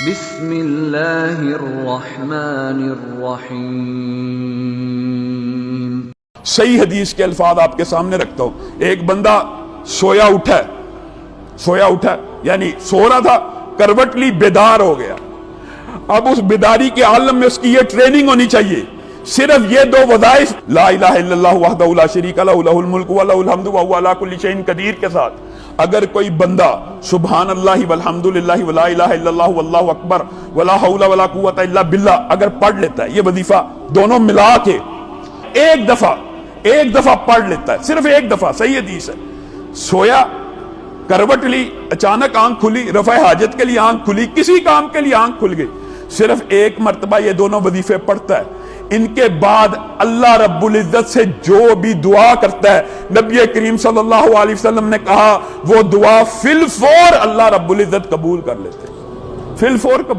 بسم اللہ الرحمن الرحیم۔ صحیح حدیث کے الفاظ آپ کے سامنے رکھتا ہوں۔ ایک بندہ سویا اٹھا یعنی سو رہا تھا، کروٹ لی، بیدار ہو گیا۔ اب اس بیداری کے عالم میں اس کی یہ ٹریننگ ہونی چاہیے، صرف یہ دو وظائف لا الہ الا اللہ وحدہ لا شریک لہ لہ الملک و لہ الحمد وہو علی کل شیء قدیر کے ساتھ اگر کوئی بندہ سبحان اللہ والحمد للہ ولا الہ الا اللہ واللہ اکبر ولا حول ولا قوت الا باللہ اگر پڑھ لیتا ہے، یہ وظیفہ دونوں ملا کے ایک دفعہ پڑھ لیتا ہے، صرف ایک دفعہ، صحیح حدیث ہے، سویا، کروٹ لی، اچانک آنکھ کھلی، رفع حاجت کے لیے آنکھ کھلی، کسی کام کے لیے آنکھ کھل گئی، صرف ایک مرتبہ یہ دونوں وظیفے پڑھتا ہے، ان کے بعد اللہ رب العزت سے جو بھی دعا کرتا ہے، نبی کریم صلی اللہ علیہ وسلم نے کہا وہ دعا فی الفور اللہ رب العزت قبول کر لیتے، فی الفور قبول